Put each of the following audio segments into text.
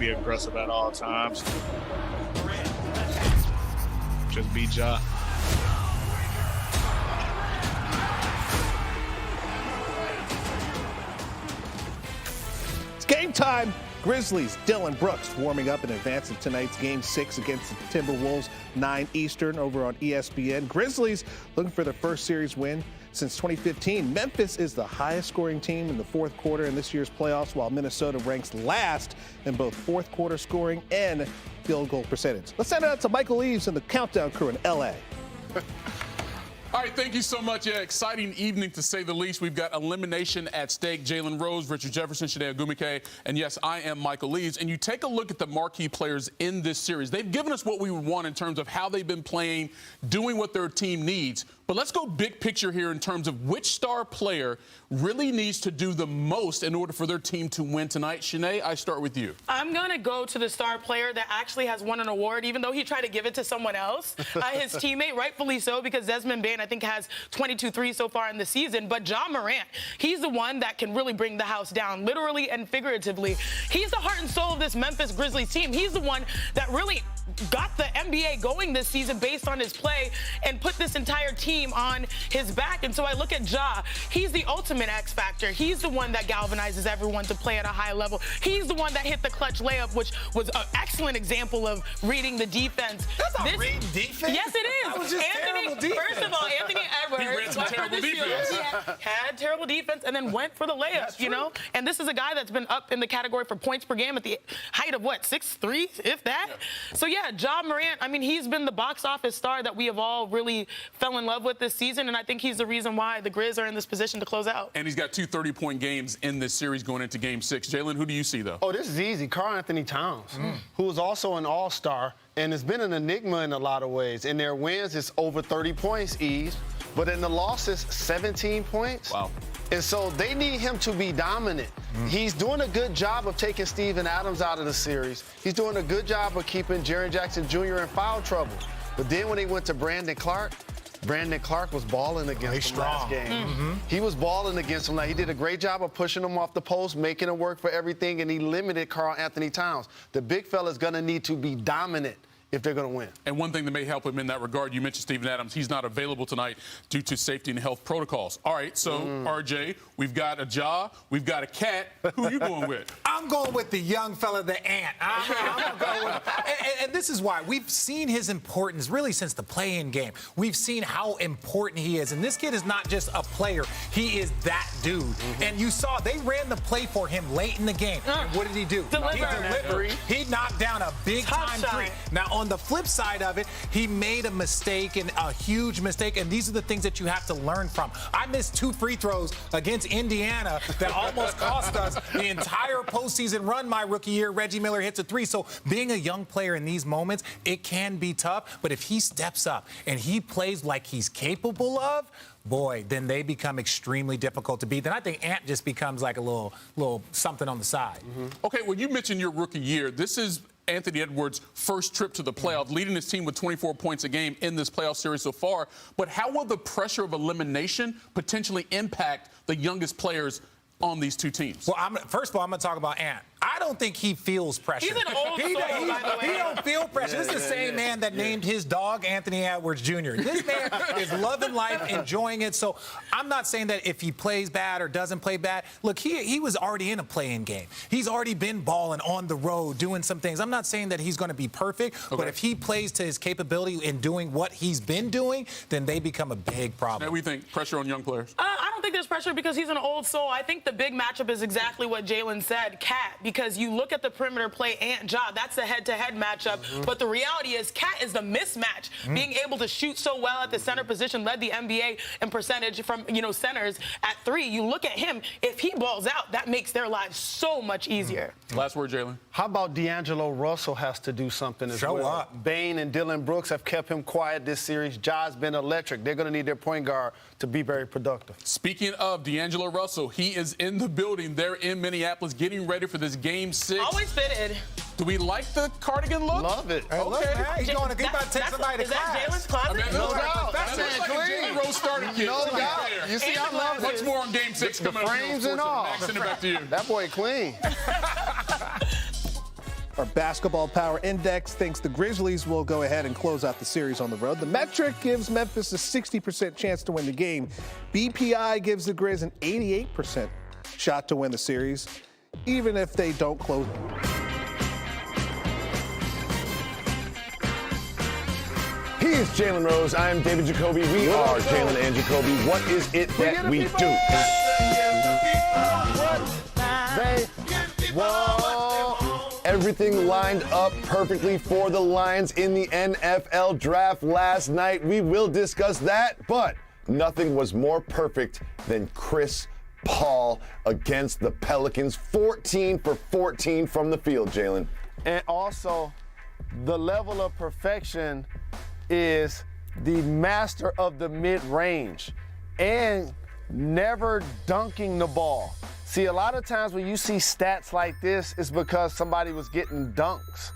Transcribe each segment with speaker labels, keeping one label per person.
Speaker 1: be aggressive at all times. Just be Ja.
Speaker 2: It's game time. Grizzlies, Dillon Brooks warming up in advance of tonight's Game 6 against the Timberwolves, 9 Eastern over on ESPN. Grizzlies looking for their first series win since 2015. Memphis is the highest scoring team in the fourth quarter in this year's playoffs, while Minnesota ranks last in both fourth quarter scoring and field goal percentage. Let's send it out to Michael Eaves and the Countdown crew in LA.
Speaker 3: All right, thank you so much. Yeah, exciting evening to say the least. We've got elimination at stake. Jalen Rose, Richard Jefferson, Shanae Ogumike, and yes, I am Michael Leaves. And you take a look at the marquee players in this series. They've given us what we would want in terms of how they've been playing, doing what their team needs. But let's go big picture here in terms of which star player really needs to do the most in order for their team to win tonight. Shanae, I start with you.
Speaker 4: I'm going to go to the star player that actually has won an award, even though he tried to give it to someone else. His teammate, rightfully so, because Desmond Bane, I think, has 22 threes so far in the season. But Ja Morant, he's the one that can really bring the house down, literally and figuratively. He's the heart and soul of this Memphis Grizzlies team. He's the one that really got the NBA going this season based on his play and put this entire team on his back. And so I look at Ja. He's the ultimate X factor. He's the one that galvanizes everyone to play at a high level. He's the one that hit the clutch layup, which was an excellent example of reading the defense.
Speaker 5: That's not reading defense.
Speaker 4: Yes, it is.
Speaker 5: That was just terrible defense.
Speaker 4: First of all, Anthony Edwards
Speaker 3: He ran some terrible defense.
Speaker 4: had terrible defense and then went for the layup, you know? And this is a guy that's been up in the category for points per game at the height of, what, 6'3", if that? Yeah. So, yeah, Ja Morant, I mean, he's been the box office star that we have all really fell in love with this season, and I think he's the reason why the Grizz are in this position to close out.
Speaker 3: And he's got 2 30-point games in this series going into Game 6. Jalen, who do you see, though?
Speaker 6: Oh, this is easy. Karl Anthony Towns, who is also an all-star and has been an enigma in a lot of ways. In their wins, it's over 30 points, Eve. But in the losses, 17 points.
Speaker 3: Wow.
Speaker 6: And so they need him to be dominant. He's doing a good job of taking Steven Adams out of the series. He's doing a good job of keeping Jaren Jackson Jr. in foul trouble. But then when he went to Brandon Clark was balling against him last game. He was balling against him. He did a great job of pushing him off the post, making him work for everything, and he limited Karl Anthony Towns. The big fella's going to need to be dominant if they're going to win.
Speaker 3: And one thing that may help him in that regard, you mentioned Steven Adams. He's not available tonight due to safety and health protocols. All right, so, RJ, we've got a Ja, we've got a Cat. Who are you going with?
Speaker 5: I'm going with the young fella, the Ant. I'm going with him. And this is why. We've seen his importance really since the play-in game. We've seen how important he is. And this kid is not just a player. He is that dude. And you saw they ran the play for him late in the game. And what did he do? He delivered. He knocked down a big-time three. Now, on the flip side of it, he made a mistake, and a huge mistake, and these are the things that you have to learn from. I missed 2 free throws against Indiana that almost cost us the entire postseason run my rookie year. Reggie Miller hits a 3. So being a young player in these moments, it can be tough, but if he steps up and he plays like he's capable of, boy, then they become extremely difficult to beat. Then I think Ant just becomes like a little something on the side.
Speaker 3: Okay, well, you mentioned your rookie year. This is Anthony Edwards' first trip to the playoff, leading his team with 24 points a game in this playoff series so far. But how will the pressure of elimination potentially impact the youngest players on these two teams?
Speaker 5: Well, first of all, I'm going to talk about Ant. I don't think he feels pressure.
Speaker 4: He's an old soul, by the way.
Speaker 5: He don't feel pressure. This is the same man that named his dog Anthony Edwards Jr. This man is loving life, enjoying it. So I'm not saying that if he plays bad or doesn't play bad. Look, he was already in a play-in game. He's already been balling on the road, doing some things. I'm not saying that he's going to be perfect, but if he plays to his capability in doing what he's been doing, then they become a big problem.
Speaker 3: Now, we think pressure on young players?
Speaker 4: I don't think there's pressure because he's an old soul. I think the big matchup is exactly what Jalen said, Cat, because you look at the perimeter play, Ant, Ja, that's a head-to-head matchup. But the reality is Cat is the mismatch. Being able to shoot so well at the center position, led the NBA in percentage from, centers at 3. You look at him, if he balls out, that makes their lives so much easier.
Speaker 3: Last word, Jalen.
Speaker 6: How about D'Angelo Russell has to do something as well?
Speaker 5: Show up.
Speaker 6: Bane and Dillon Brooks have kept him quiet this series. Ja's been electric. They're going to need their point guard to be very productive.
Speaker 3: Speaking of D'Angelo Russell, he is in the building there in Minneapolis getting ready for this Game 6.
Speaker 4: Always fitted.
Speaker 3: Do we like the cardigan look?
Speaker 6: Love it.
Speaker 5: Hey, look, man, he's about to take somebody to class.
Speaker 4: Is that Jalen's closet?
Speaker 6: No doubt.
Speaker 3: That looks like a Jalen Rose starting kit.
Speaker 6: No doubt. You see, I love it.
Speaker 3: Much more on Game 6 coming up.
Speaker 6: Frames and all.
Speaker 3: Max, send it back to you.
Speaker 6: That boy clean.
Speaker 2: Our basketball power index thinks the Grizzlies will go ahead and close out the series on the road. The metric gives Memphis a 60% chance to win the game. BPI gives the Grizz an 88% shot to win the series, even if they don't close.
Speaker 7: He is Jalen Rose. I'm David Jacoby. We are Jalen and Jacoby. What is it that we do? They want. Everything lined up perfectly for the Lions in the NFL draft last night. We will discuss that, but nothing was more perfect than Chris Paul against the Pelicans. 14 for 14 from the field, Jalen.
Speaker 6: And also, the level of perfection is the master of the mid-range and never dunking the ball. See, a lot of times when you see stats like this, it's because somebody was getting dunks.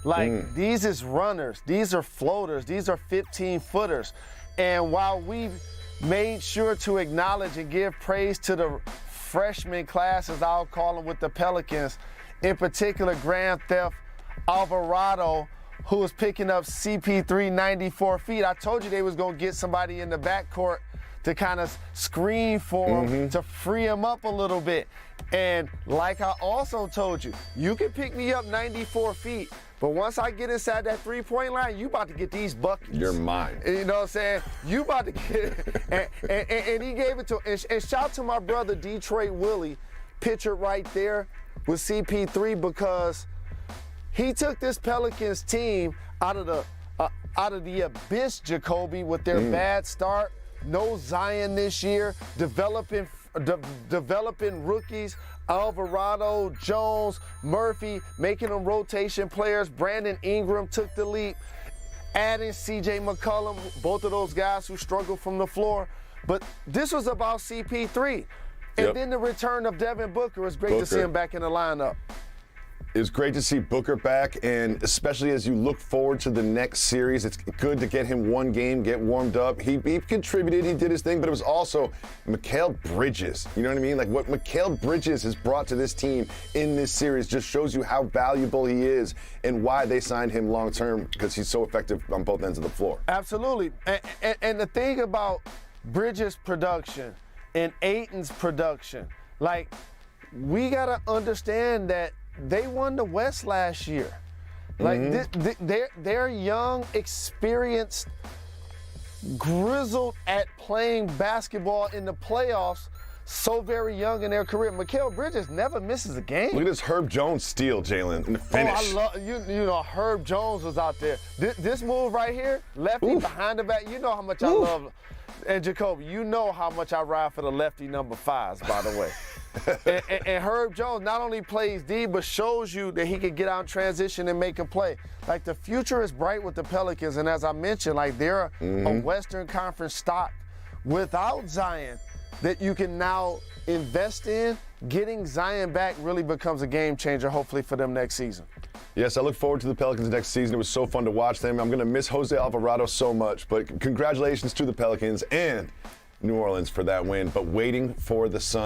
Speaker 6: Like, these is runners, these are floaters, these are 15-footers. And while we've made sure to acknowledge and give praise to the freshman class, as I'll call them, with the Pelicans, in particular Grand Theft Alvarado, who was picking up CP3 94 feet. I told you they was going to get somebody in the backcourt to kind of screen for him, to free him up a little bit. And like I also told you, you can pick me up 94 feet, but once I get inside that three-point line, you about to get these buckets.
Speaker 7: You're mine.
Speaker 6: You know what I'm saying? You about to get it. And he gave it to him. And shout to my brother Detroit Willie, pictured right there with CP3, because he took this Pelicans team out of the abyss, Jacoby, with their bad start. No Zion this year, developing rookies, Alvarado, Jones, Murphy, making them rotation players. Brandon Ingram took the leap, adding C.J. McCollum, both of those guys who struggle from the floor. But this was about CP3. And then the return of Devin Booker. It was great to see him back in the lineup.
Speaker 7: It was great to see Booker back, and especially as you look forward to the next series, it's good to get him one game, get warmed up. He contributed, he did his thing, but it was also Mikal Bridges. You know what I mean? Like, what Mikal Bridges has brought to this team in this series just shows you how valuable he is and why they signed him long-term, because he's so effective on both ends of the floor.
Speaker 6: Absolutely. And the thing about Bridges' production and Ayton's production, like, we got to understand that they won the West last year. Like, they're young, experienced, grizzled at playing basketball in the playoffs, so very young in their career. Mikal Bridges never misses a game.
Speaker 7: Look at this Herb Jones steal, Jalen, in the finish.
Speaker 6: Oh, I love, you know, Herb Jones was out there. This move right here, lefty behind the back, you know how much I love. And Jacoby, you know how much I ride for the lefty number 5s, by the way. and Herb Jones not only plays D, but shows you that he can get out in transition and make a play. Like, the future is bright with the Pelicans, and as I mentioned, like, they're a Western Conference stock without Zion that you can now invest in. Getting Zion back really becomes a game changer, hopefully, for them next season.
Speaker 7: Yes, I look forward to the Pelicans next season. It was so fun to watch them. I'm going to miss Jose Alvarado so much, but congratulations to the Pelicans and New Orleans for that win. But waiting for the Suns.